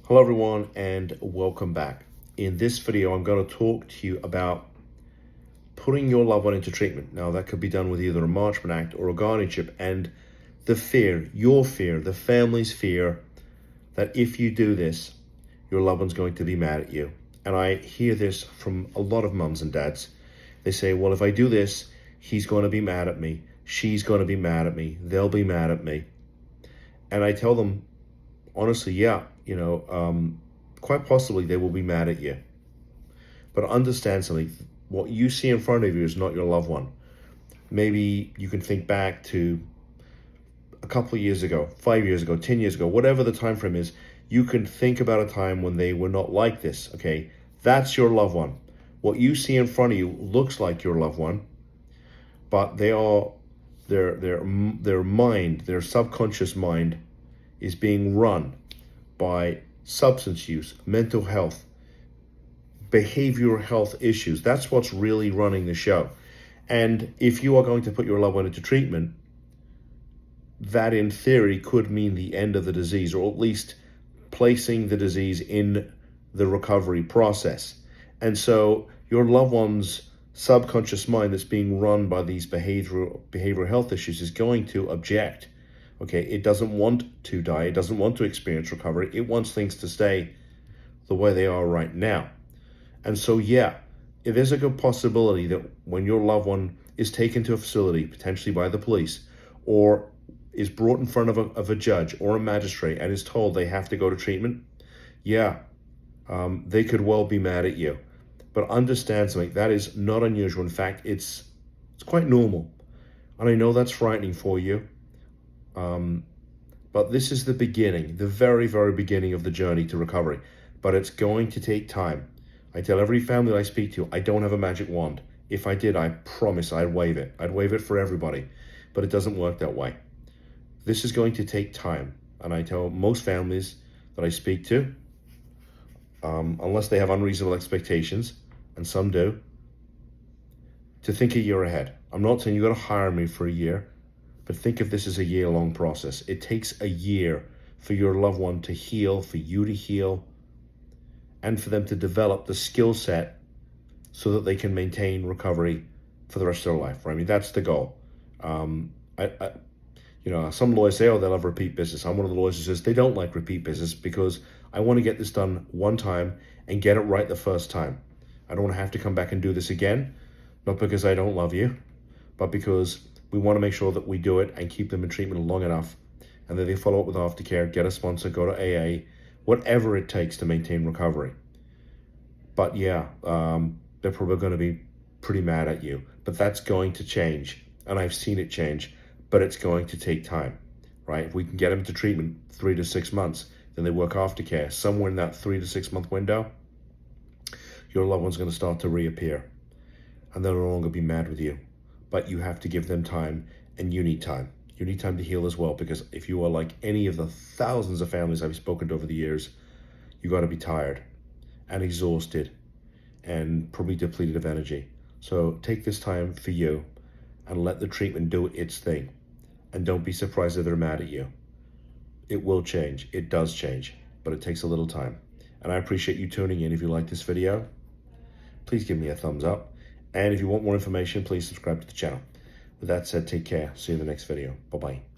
Hello everyone and welcome back. In this video, I'm going to talk to you about putting your loved one into treatment. Now that could be done with either a Marchman Act or a guardianship, and the fear, your fear, the family's fear that if you do this, your loved one's going to be mad at you. And I hear this from a lot of mums and dads. They say, well, if I do this, he's going to be mad at me. She's going to be mad at me. They'll be mad at me. And I tell them, honestly, yeah, quite possibly they will be mad at you. But understand something, what you see in front of you is not your loved one. Maybe you can think back to a couple of years ago, 5 years ago, 10 years ago, whatever the time frame is. You can think about a time when they were not like this, okay? That's your loved one. What you see in front of you looks like your loved one, but their mind, their subconscious mind is being run by substance use, mental health, behavioral health issues. That's what's really running the show. And if you are going to put your loved one into treatment, that in theory could mean the end of the disease, or at least placing the disease in the recovery process. And so your loved one's subconscious mind that's being run by these behavioral health issues is going to object. Okay, it doesn't want to die. It doesn't want to experience recovery. It wants things to stay the way they are right now. And so, yeah, if there's a good possibility that when your loved one is taken to a facility, potentially by the police, or is brought in front of a judge or a magistrate and is told they have to go to treatment, yeah, they could well be mad at you. But understand something, that is not unusual. In fact, it's quite normal. And I know that's frightening for you. But this is the beginning, the very, very beginning of the journey to recovery. But it's going to take time. I tell every family that I speak to, I don't have a magic wand. If I did, I promise I'd wave it. I'd wave it for everybody. But it doesn't work that way. This is going to take time. And I tell most families that I speak to, unless they have unreasonable expectations, and some do, to think a year ahead. I'm not saying you got to hire me for a year, but think of this as a year-long process. It takes a year for your loved one to heal, for you to heal, and for them to develop the skill set so that they can maintain recovery for the rest of their life. Right? I mean, that's the goal. Some lawyers say, oh, they'll have repeat business. I'm one of the lawyers who says they don't like repeat business because I want to get this done one time and get it right the first time. I don't want to have to come back and do this again, not because I don't love you, but because we want to make sure that we do it and keep them in treatment long enough, and then they follow up with aftercare, get a sponsor, go to AA, whatever it takes to maintain recovery. But yeah, they're probably going to be pretty mad at you, but that's going to change, and I've seen it change, but it's going to take time, right? If we can get them to treatment 3 to 6 months, then they work aftercare. Somewhere in that 3 to 6 month window, your loved one's going to start to reappear, and they'll no longer be mad with you. But you have to give them time, and you need time. You need time to heal as well, because if you are like any of the thousands of families I've spoken to over the years, you got to be tired and exhausted and probably depleted of energy. So take this time for you and let the treatment do its thing. And don't be surprised if they're mad at you. It will change. It does change, but it takes a little time. And I appreciate you tuning in. If you like this video, please give me a thumbs up. And if you want more information, please subscribe to the channel. With that said, take care. See you in the next video. Bye-bye.